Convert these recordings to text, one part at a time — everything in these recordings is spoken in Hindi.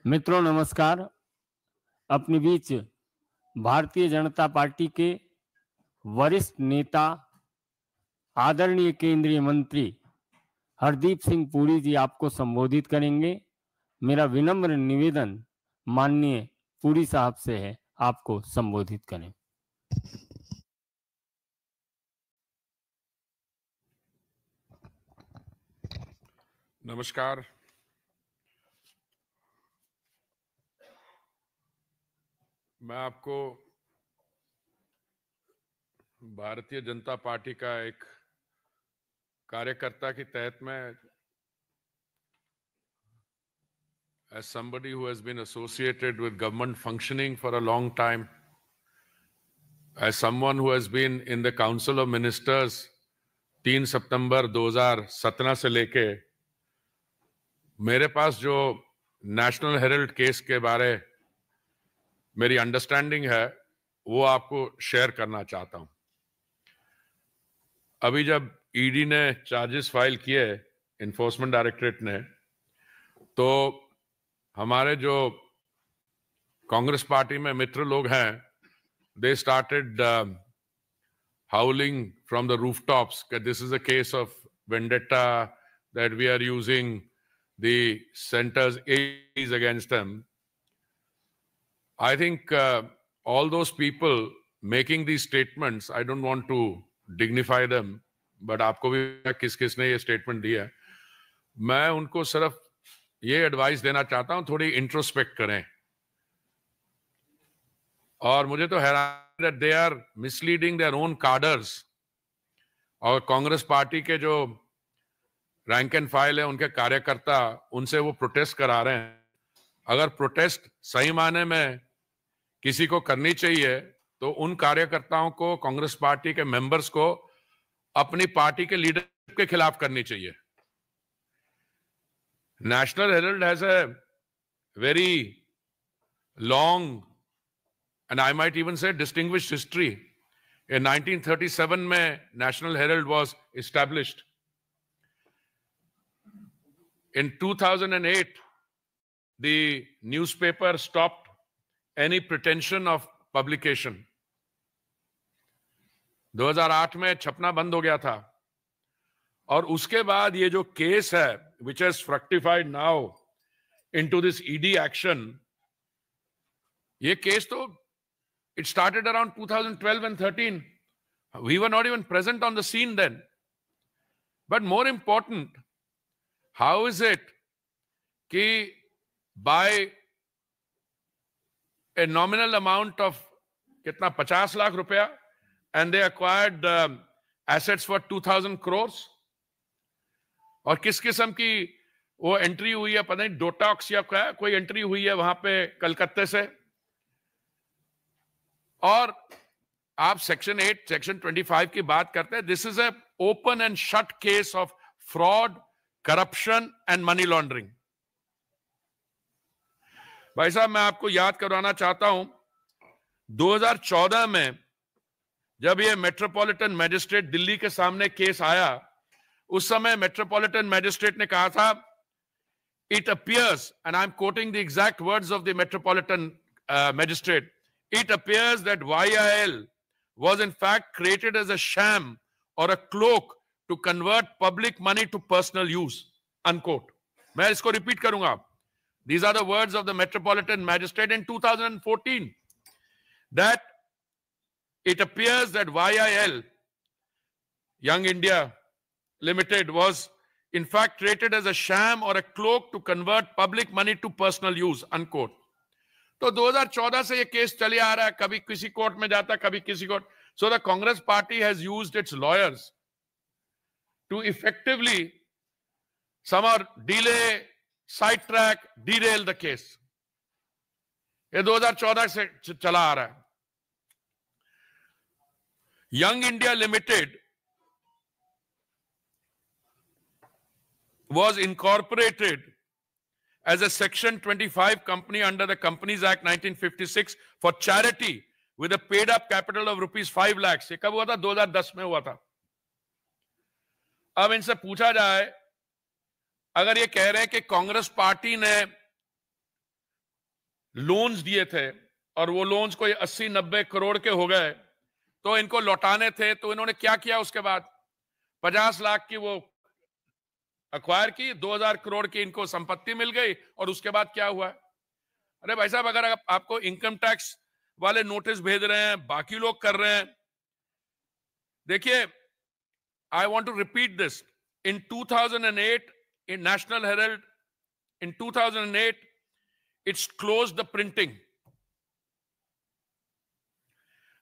मित्रों नमस्कार। अपने बीच भारतीय जनता पार्टी के वरिष्ठ नेता आदरणीय केंद्रीय मंत्री हरदीप सिंह पुरी जी आपको संबोधित करेंगे। मेरा विनम्र निवेदन माननीय पुरी साहब से है, आपको संबोधित करें। नमस्कार। मैं आपको भारतीय जनता पार्टी का एक कार्यकर्ता के तहत में, as somebody who has been associated with government functioning for a long time, as someone who has been in the Council of Ministers 3 सितंबर 2017 से लेके मेरे पास जो नेशनल हेरल्ड केस के बारे मेरी अंडरस्टैंडिंग है वो आपको शेयर करना चाहता हूं। अभी जब ईडी ने चार्जेस फाइल किए, इन्फोर्समेंट डायरेक्टरेट ने, तो हमारे जो कांग्रेस पार्टी में मित्र लोग हैं, they started howling from the rooftops that this is a case of vendetta, that we are using the center's aides against them. I think all those people making these statements, I don't want to dignify them, but आपको भी किस किसने ये स्टेटमेंट दिया है, मैं उनको सिर्फ ये एडवाइस देना चाहता हूं, थोड़ी इंट्रोस्पेक्ट करें। और मुझे तो हैरान that they are misleading their own cadres, और कांग्रेस पार्टी के जो रैंक एंड फाइल है, उनके कार्यकर्ता, उनसे वो प्रोटेस्ट करा रहे हैं। अगर प्रोटेस्ट सही माने में किसी को करनी चाहिए तो उन कार्यकर्ताओं को, कांग्रेस पार्टी के मेंबर्स को अपनी पार्टी के लीडरशिप के खिलाफ करनी चाहिए। National Herald has a very long and I might even say distinguished history. In 1937 में National Herald was established. In 2008, the newspaper stopped any pretension of publication. 2008 में छपना बंद हो गया था, और उसके बाद ये जो केस है, which has fructified now into this ED action, ये केस तो it started around 2012 and 13. We were not even present on the scene then. But more important, how is it कि by a nominal amount of कितना 50 लाख रुपया, and they acquired assets for 2000 crores, और किस किस्म की वो एंट्री हुई है, पता नहीं डोटॉक्स या क्या कोई एंट्री हुई है वहां पे कलकत्ते से। और आप सेक्शन 8, सेक्शन 25 की बात करते हैं। This is a open and shut case of fraud, corruption and money laundering. भाई साहब, मैं आपको याद करवाना चाहता हूं, 2014 में जब ये मेट्रोपॉलिटन मैजिस्ट्रेट दिल्ली के सामने केस आया, उस समय मेट्रोपॉलिटन मैजिस्ट्रेट ने कहा था, it appears, and I am quoting the exact words of the metropolitan magistrate, it appears that YIL was in fact created as a sham or a cloak to convert public money to personal use, unquote. मैं इसको रिपीट करूंगा. These are the words of the Metropolitan Magistrate in 2014, that it appears that YIL, Young India Limited, was in fact created as a sham or a cloak to convert public money to personal use, unquote. तो 2014 से ये केस चले आ रहा है, कभी किसी कोर्ट में जाता, कभी किसी court. So the Congress party has used its lawyers to effectively somehow delay, side track, derail the case. ये 2014 से चला आ रहा है। Young India Limited was incorporated as a Section 25 company under the Companies Act 1956 for charity with a paid up capital of rupees 5 lakhs. ये कब हुआ था? 2010 में हुआ था। अब इनसे पूछा जाए, अगर ये कह रहे हैं कि कांग्रेस पार्टी ने लोन्स दिए थे और वो लोन्स कोई 80-90 करोड़ के हो गए, तो इनको लौटाने थे, तो इन्होंने क्या किया उसके बाद? 50 लाख की वो अक्वायर की, 2000 करोड़ की इनको संपत्ति मिल गई, और उसके बाद क्या हुआ? अरे भाई साहब, अगर आपको इनकम टैक्स वाले नोटिस भेज रहे हैं, बाकी लोग कर रहे हैं, देखिए, I want to repeat this. In 2008, in National Herald, in 2008, it's closed the printing.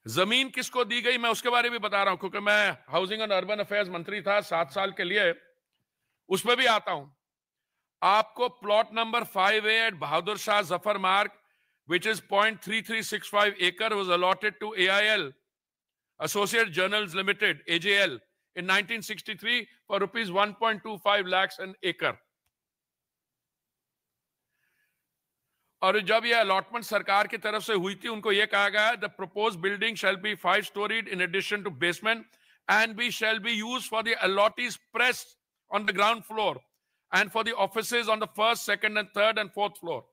जमीन किसको दी गई मैं उसके बारे में बता रहा हूं, क्योंकि मैं हाउसिंग एंड अर्बन अफेयर्स मंत्री था 7 साल के लिए, उसमें भी आता हूं। आपको plot number 5A at Bahadur Shah Zafar मार्ग, which is 0.3365 acre, was allotted to AIL, Associate Journals Limited, AJL, in 1963 for rupees 1.25 lakhs an acre. और जब यह अलॉटमेंट सरकार की तरफ से हुई थी, उनको यह कहा गया, the proposed building shall be 5 storied in addition to basement and shall be used for the allottees press on the ground floor and for the offices on the first, second and third and fourth floor.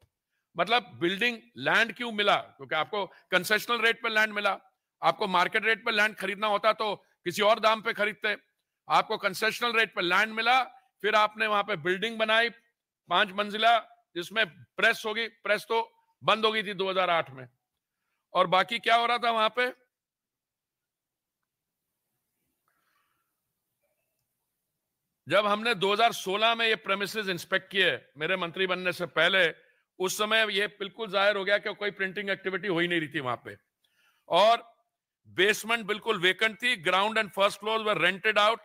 मतलब बिल्डिंग लैंड क्यों मिला? क्योंकि आपको कंसेशनल रेट पर लैंड मिला। आपको मार्केट रेट पर लैंड खरीदना होता तो किसी और दाम पे खरीदते। आपको कंसेशनल रेट पर लैंड मिला, फिर आपने वहां पे बिल्डिंग बनाई 5 मंजिला, जिसमें प्रेस होगी। प्रेस तो बंद हो गई थी 2008 में। और बाकी क्या हो रहा था वहां पे? जब हमने 2016 में ये प्रेमिसेस इंस्पेक्ट किए, मेरे मंत्री बनने से पहले, उस समय ये बिल्कुल जाहिर हो गया कि कोई प्रिंटिंग एक्टिविटी हो ही नहीं रही थी वहां पे, और बेसमेंट बिल्कुल वेकेंट थी। Ground and first floor were rented out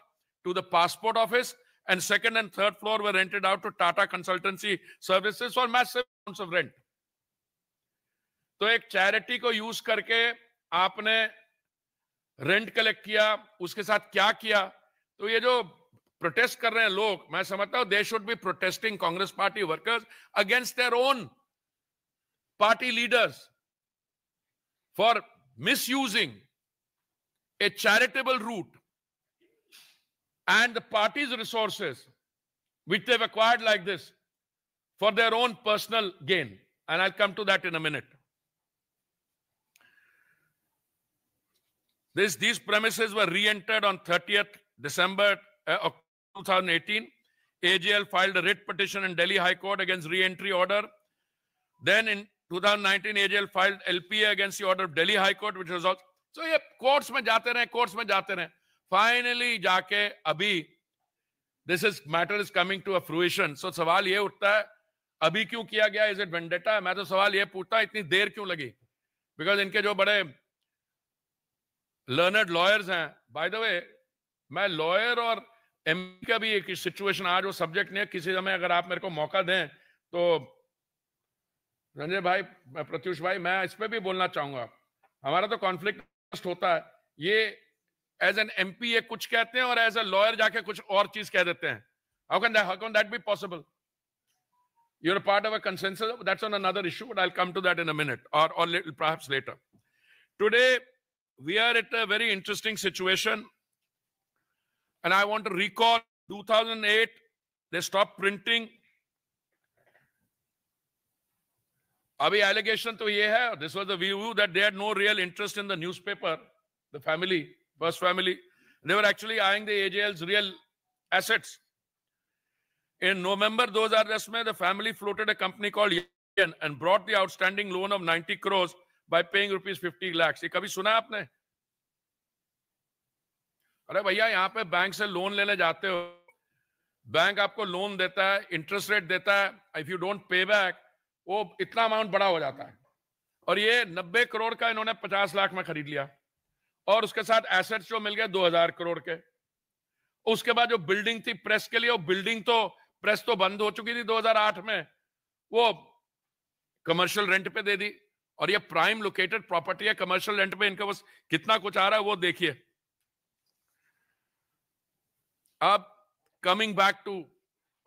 to the passport office and second and third floor were rented out to Tata Consultancy Services for massive amounts of rent. तो एक चैरिटी को यूज करके आपने रेंट कलेक्ट किया, उसके साथ क्या किया? तो ये जो प्रोटेस्ट कर रहे हैं लोग, मैं समझता हूं they should be protesting, Congress party workers, against their own party leaders for misusing a charitable route and the party's resources, which they've acquired like this, for their own personal gain. And I'll come to that in a minute. These premises were re-entered on 30th December 2018. AGL filed a writ petition in Delhi High Court against re-entry order. Then in 2019, AGL filed LPA against the order of Delhi High Court, which was also... So ये कोर्ट्स में जाते रहे, कोर्ट्स में जाते रहे, फाइनली जाके अभी this is matter is coming to a fruition. So सवाल ये उठता है, अभी क्यों किया गया? Is it vendetta? मैं तो सवाल ये पूछता, इतनी देर क्यों लगी? बिकॉज इनके जो बड़े लर्नर्ड लॉयर्स हैं, बाय द वे मैं लॉयर और एमपी का भी एक सिचुएशन, आज वो सब्जेक्ट नहीं है, किसी समय अगर आप मेरे को मौका दें तो रंजय भाई, प्रत्युष भाई, मैं इस पे भी बोलना चाहूंगा। हमारा तो कॉन्फ्लिक्ट होता है, ये एज एन एमपी ये कुछ कहते हैं और एज ए लॉयर जाके कुछ और चीज कह देते हैं। how can that be possible? You're a part of a consensus. That's on another issue, but I'll come to that in a minute, or perhaps later. Today we are at a very interesting situation, and I want to recall 2008 they stopped printing. Abhi allegation to ye hai, this was the view that they had no real interest in the newspaper, the family, first family. They were actually eyeing the AJL's real assets. In November 2010, the family floated a company called Yan and brought the outstanding loan of 90 crores by paying rupees 50 lakhs. ये कभी सुना आपने? अरे भैया, यहाँ पे बैंक से लोन लेने जाते हो, बैंक आपको लोन देता है, इंटरेस्ट रेट देता है, if you don't pay back वो इतना अमाउंट बड़ा हो जाता है। और ये 90 करोड़ का इन्होंने 50 लाख में खरीद लिया, और उसके साथ एसेट्स जो मिल गए 2000 करोड़ के। उसके बाद जो बिल्डिंग थी प्रेस के लिए, वो बिल्डिंग तो प्रेस तो बंद हो चुकी थी 2008 में, वो कमर्शियल रेंट पे दे दी। और ये प्राइम लोकेटेड प्रॉपर्टी है, कमर्शियल रेंट पे इनका बस कितना कुछ आ रहा है वो देखिए। अब coming back to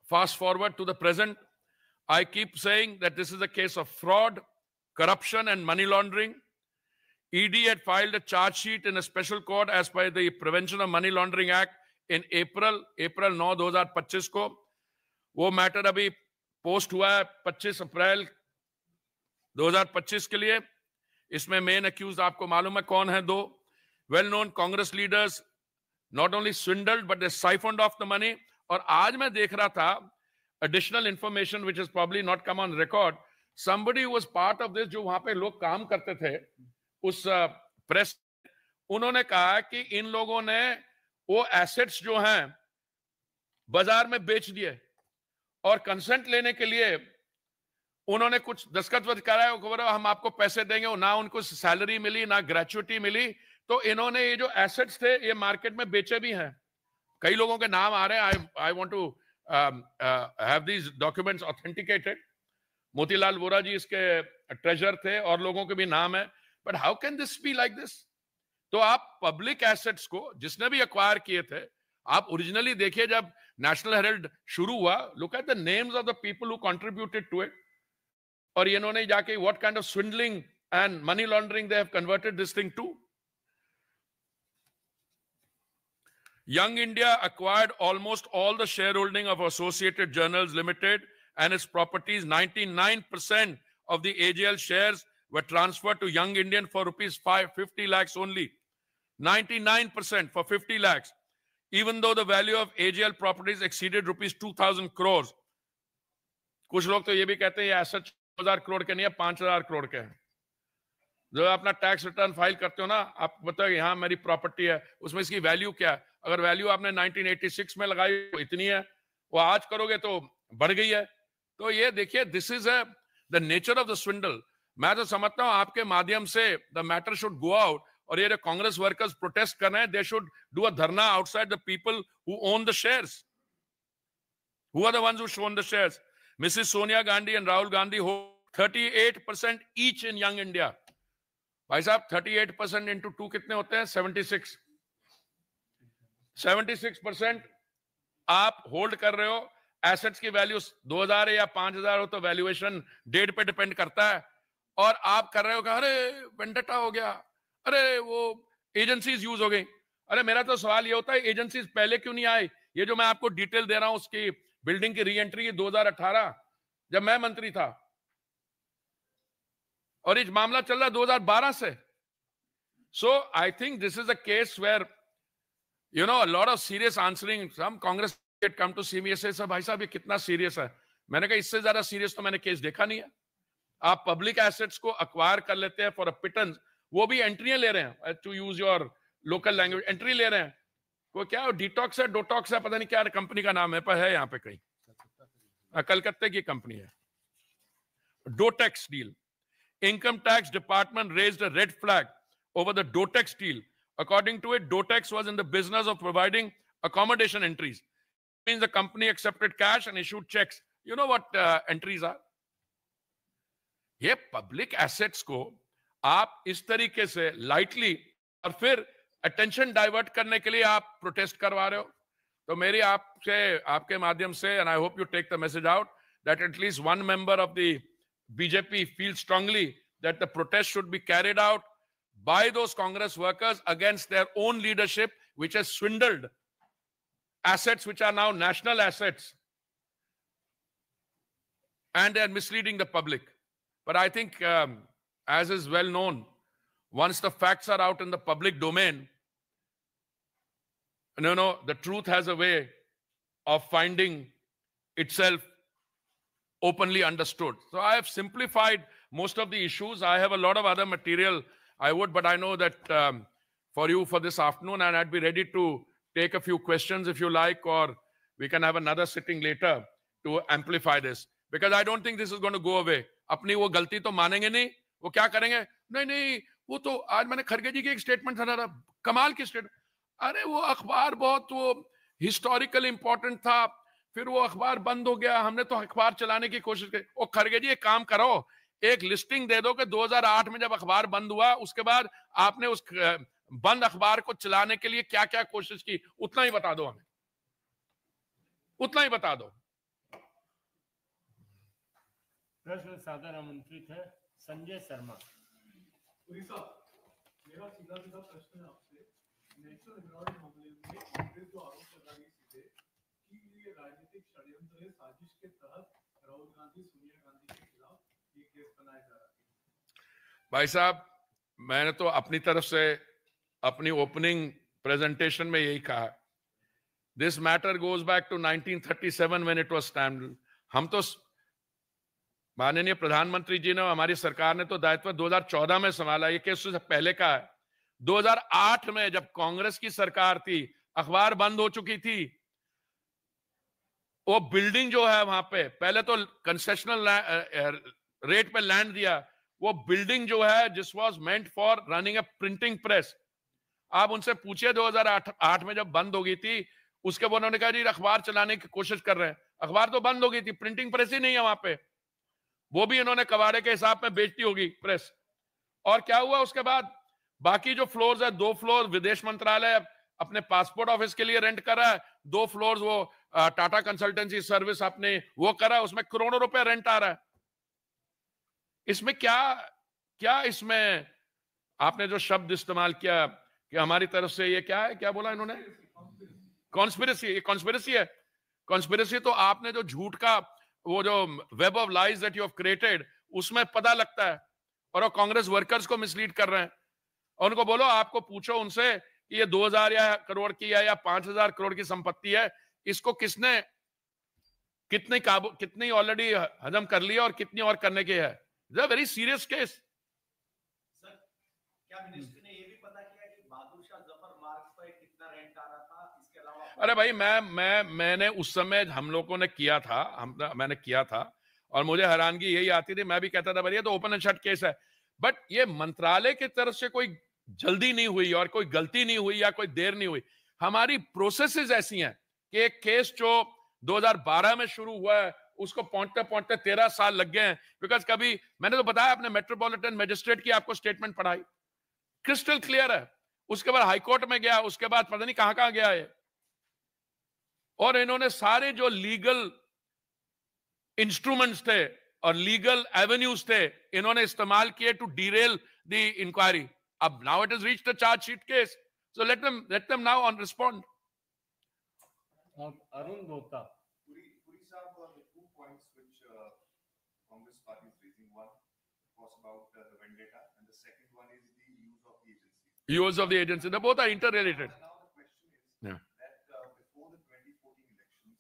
fast forward to the present, I keep saying that this is a case of fraud, corruption and money laundering. ED had filed a charge sheet in a special court as per the Prevention of Money Laundering Act in April 9, 2025 को। वो मैटर अभी पोस्ट हुआ है 25 अप्रैल 2025 के लिए। इसमें मेन अक्यूज आपको मालूम है कौन है? दो well known Congress leaders, not only swindled but they siphoned off the money. और आज मैं देख रहा था additional information which is probably not come on record, somebody was part of this, जो वहां पे लोग काम करते थे उस प्रेस, उन्होंने कहा कि इन लोगों ने वो एसेट्स जो हैं बाजार में बेच दिए और कंसेंट लेने के लिए उन्होंने कुछ दस्तखत कराया, हम आपको पैसे देंगे, ना उनको सैलरी मिली ना ग्रेचुइटी मिली। तो इन्होंने ये जो एसेट्स थे ये मार्केट में बेचे भी हैं। कई लोगों के नाम आ रहे हैं। I want to have these documents authenticated. Motilal Vora ji इसके ट्रेजर थे और लोगों के भी नाम है। But how can this be like this? तो आप पब्लिक एसेट्स को जिसने भी एक्वायर किए थे, आप ओरिजिनली देखिए, जब नेशनल हेराल्ड शुरू हुआ, look at the names of the people who contributed to it. और इन्होंने जाके what kind of swindling and money laundering they have converted this thing to. Young India acquired almost all the shareholding of Associated Journals Limited and its properties. 99% of the AJL shares were transferred to Young Indian for rupees 50 lakhs only. 99% for 50 lakhs. Even though the value of AJL properties exceeded rupees 2,000 crores. कुछ लोग तो ये भी कहते हैं ये एसेट 2,000 करोड़ के नहीं है, 5,000 करोड़ के हैं। जो अपना टैक्स रिटर्न फाइल करते हो ना, आप बताओ यहाँ मेरी प्रॉपर्टी है, उसमें इसकी वैल्यू क्या है? अगर वैल्यू आपने 1986 में लगाई तो इतनी है, वो आज करोगे तो बढ़ गई है। तो ये देखिए, this is the nature of the स्विंडल। मैं तो समझता हूं आपके माध्यम से the matter should go out, और ये जो कांग्रेस वर्कर्स प्रोटेस्ट कर रहे हैं, they should do a dharna outside the people who own the shares, who are the ones who own the shares. Mrs Sonia Gandhi and Rahul Gandhi hold 38% each in Young India. भाई साहब 38% इंटू 2 कितने होते हैं? 76। 76% आप होल्ड कर रहे हो। एसेट्स की वैल्यू 2,000 या 5,000 हो तो वैल्यूएशन डेट पे डिपेंड करता है, और आप कर रहे हो कि अरे वेंडटा हो गया, अरे वो एजेंसीज यूज हो गई। अरे मेरा तो सवाल ये होता है, एजेंसीज पहले क्यों नहीं आए? ये जो मैं आपको डिटेल दे रहा हूं उसकी बिल्डिंग की री एंट्री 2018 जब मैं मंत्री था, और इस मामला चल रहा है 2012 से। So I think this is a case where you know, a lot of serious answering. Some Congress come to see me and say, sir, भाई साहब ये कितना सीरियस है? मैंने कहा इससे ज्यादा सीरियस तो मैंने केस देखा नहीं है। आप पब्लिक एसेट्स को अक्वायर कर लेते हैं फॉर अ पिटन्स, वो भी एंट्रियां ले रहे हैं, to use your local language, entry ले रहे हैं। वो क्या डिटॉक्स है, डोटॉक्स है, पता नहीं क्या कंपनी का नाम है, पर है यहाँ पे कहीं, कलकत्ते की कंपनी है, डोटेक्स deal. Income tax department raised a red flag over the Dotex deal. According to it, Dotex was in the business of providing accommodation entries. It means the company accepted cash and issued checks. You know what entries are? ये पब्लिक एसेट्स को आप इस तरीके से लाइटली और फिर अटेंशन डाइवर्ट करने के लिए आप प्रोटेस्ट करवा रहे हो। तो मेरी आपसे, आपके माध्यम से, and I hope you take the message out that at least one member of the BJP feels strongly that the protest should be carried out by those Congress workers against their own leadership, which has swindled assets which are now national assets, and they are misleading the public. But I think, as is well known, once the facts are out in the public domain, the truth has a way of finding itself openly understood. So I have simplified most of the issues. I have a lot of other material I would, but I know that for you for this afternoon, and I'd be ready to take a few questions if you like, or we can have another sitting later to amplify this, because I don't think this is going to go away. अपनी वो गलती तो मानेंगे नहीं, वो क्या करेंगे? नहीं, वो तो आज मैंने खड़गे जी की एक स्टेटमेंट सुना था, कमाल की स्टेटमेंट। अरे वो अखबार बहुत वो हिस्टोरिकल इंपॉर्टेंट था, फिर वो अखबार बंद हो गया, हमने तो अखबार चलाने की कोशिश की। ओ खड़गे जी एक काम करो, एक लिस्टिंग दे दो कि 2008 में जब अखबार बंद हुआ उसके बाद आपने उस बंद अखबार को चलाने के लिए क्या क्या कोशिश की, उतना ही बता दो हमें, उतना ही बता दो। प्रश्न साधारण आमंत्रित है संजय शर्मा। मेरा सीधा प्रश्न है आपसे, नेशनल हेराल्ड मामले में कांग्रेस जो आरोप लगा रही सीधे कि ये राजनीतिक षड्यंत्र है, साजिश के तहत राहुल गांधी, सोनिया गांधी के खिलाफ ये केस बनाया जा रहा है। भाई साहब, मैंने तो अपनी तरफ से अपनी ओपनिंग प्रेजेंटेशन में यही कहा, this matter goes back to 1937 when it was stamped. हम तो माननीय प्रधानमंत्री जी ने, हमारी सरकार ने तो दायित्व 2014 में संभाला, ये केस उससे पहले का है। 2008 में जब कांग्रेस की सरकार थी, अखबार बंद हो चुकी थी, वो बिल्डिंग जो है वहां पे, पहले तो कंसेशनल रेट पे लैंड दिया, वो बिल्डिंग जो है जिस was meant for running a printing press, आप उनसे पूछिए 2008 में जब बंद हो गई थी, उसके बाद उन्होंने कहा जी अखबार चलाने की कोशिश कर रहे हैं। अखबार तो बंद हो गई थी, प्रिंटिंग प्रेस ही नहीं है वहां पे, वो भी इन्होंने कबाड़े के हिसाब में बेचती होगी प्रेस। और क्या हुआ उसके बाद, बाकी जो फ्लोर्स है, 2 फ्लोर विदेश मंत्रालय अपने पासपोर्ट ऑफिस के लिए रेंट कर रहा है, 2 फ्लोर्स वो टाटा कंसल्टेंसी सर्विस अपने वो कर रहा है, उसमें करोड़ों रुपए रेंट आ रहा है। इसमें क्या इसमें आपने जो शब्द इस्तेमाल किया कि हमारी तरफ से ये क्या है, क्या बोला इन्होंने, कॉन्स्पिरेसी, ये कॉन्स्पिरेसी है। कॉन्स्पिरेसी तो आपने जो झूठ का वो जो web of lies that you have created, उसमें पता लगता है, और वो कांग्रेस वर्कर्स को मिसलीड कर रहे हैं। और उनको बोलो, आपको पूछो उनसे कि ये 2000 करोड़ की है या 5000 करोड़ की संपत्ति है, इसको किसने कितनी ऑलरेडी हजम कर लिया और कितनी और करने की है। It's a very serious case. Sir, क्या मिनिस्टर ने ये भी पता किया कि बहादुर शाह जफर मार्ग पर कितना रेंट आ रहा था, इसके अलावा? अरे भाई, मैंने उस समय हम लोगों ने किया था, मैंने किया था, और मुझे हैरानगी यही आती थी, मैं भी कहता था भाई ये तो ओपन एंड शट केस है। बट ये मंत्रालय की तरफ से कोई जल्दी नहीं हुई और कोई गलती नहीं हुई या कोई देर नहीं हुई। हमारी प्रोसेसेस ऐसी हैं कि एक केस जो 2012 में शुरू हुआ है, उसको पहुंचते पहुंचते 13 साल लग गए हैं। बिकॉज कभी मैंने तो बताया, अपने मेट्रोपॉलिटन मजिस्ट्रेट की आपको स्टेटमेंट पढ़ाई, क्रिस्टल क्लियर है। उसके बाद हाईकोर्ट में गया, उसके बाद पता नहीं कहां कहां गया है, और इन्होंने सारे जो लीगल इंस्ट्रूमेंट्स थे और लीगल एवेन्यूज थे, इन्होंने इस्तेमाल किए टू डीरेल द इंक्वायरी। अब now it is reach the chargesheet case, so let them now on respond. Arun धोता। Puri sir, there are 2 points which Congress party is raising. One was about the vendetta, and the second one is the use of the agency. Use of the agency, they both are interrelated. Now the question is Yeah. that before the 2014 elections,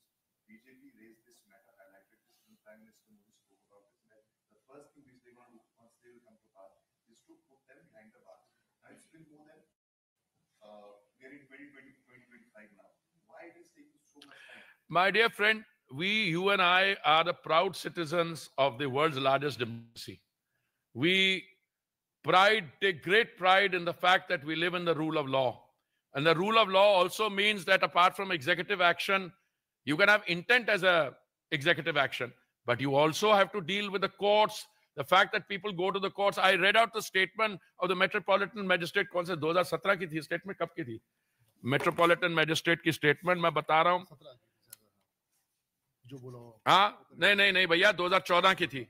BJP raised this matter, highlighted this, and Prime Minister Modi spoke about this. That the first thing which they want to do once they will come to power is to put them behind the bars. Now it's been more than we are in 2020, 2025 now. Why it is taking so much time? My dear friend, you and I are the proud citizens of the world's largest democracy. We take great pride in the fact that we live in the rule of law. And the rule of law also means that apart from executive action, you can have intent as a executive action, but you also have to deal with the courts, the fact that people go to the courts. I read out the statement of the Metropolitan Magistrate, कौन से 2017 की थी स्टेटमेंट, कब की थी मेट्रोपॉलिटन मैजिस्ट्रेट की स्टेटमेंट, मैं बता रहा हूं जो बोला। हाँ, नहीं भैया, 2014 की थी,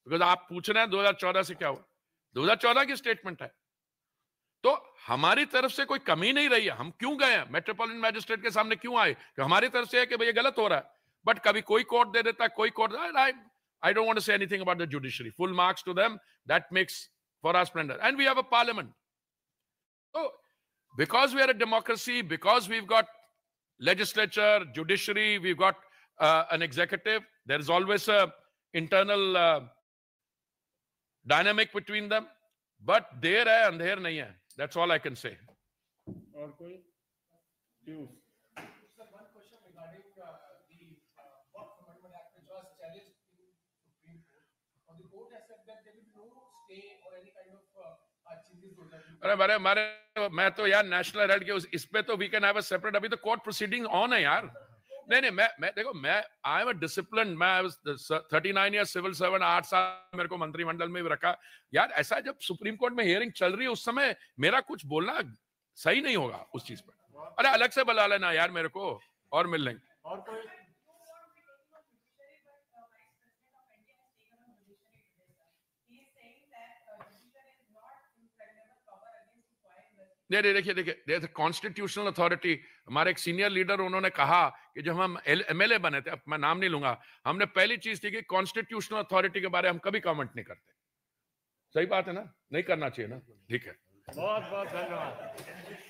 बिकॉज आप पूछ रहे हैं 2014 से क्या हुआ, 2014 की स्टेटमेंट है। तो हमारी तरफ से कोई कमी नहीं रही है। हम क्यों गए हैं मेट्रोपॉलिटन मैजिस्ट्रेट के सामने, क्यों आए, कि हमारी तरफ से है कि भैया गलत हो रहा है, बट कभी कोई कोर्ट दे देता है, कोई court, I don't want to say anything about the judiciary. Full marks to them. That makes for us splendor. And we have a parliament. So, because we are a democracy, because we've got legislature, judiciary, we've got an executive, there is always a internal dynamic between them. But there hai, andher nahi hai. That's all I can say. और कोई? Piyush. Sir, one question regarding the Work Amendment Act, which was challenged in Supreme Court. Now, the court has said that there will be no stay or any kind of changes to that. अरे हमारे मैं तो यार नेशनल हेराल्ड के इस पे तो we can have a separate, अभी तो कोर्ट प्रोसीडिंग ऑन है यार। नहीं मैं देखो, मैं आई एम अ डिसिप्लिन, मैं 39 ईयर सिविल सर्वेंट, 8 साल मेरे को मंत्रिमंडल में भी रखा यार। ऐसा जब सुप्रीम कोर्ट में हियरिंग चल रही है उस समय मेरा कुछ बोलना सही नहीं होगा उस चीज पर। अरे अलग से बुला लेना यार मेरे को और मिल लेंगे। और कोई? नहीं देखिए कॉन्स्टिट्यूशनल अथॉरिटी, हमारे एक सीनियर लीडर उन्होंने कहा कि जब हम एमएलए बने थे, अब मैं नाम नहीं लूंगा, हमने पहली चीज थी कि कॉन्स्टिट्यूशनल अथॉरिटी के बारे में हम कभी कमेंट नहीं करते। सही बात है ना, नहीं करना चाहिए ना, ठीक है। बहुत बहुत धन्यवाद।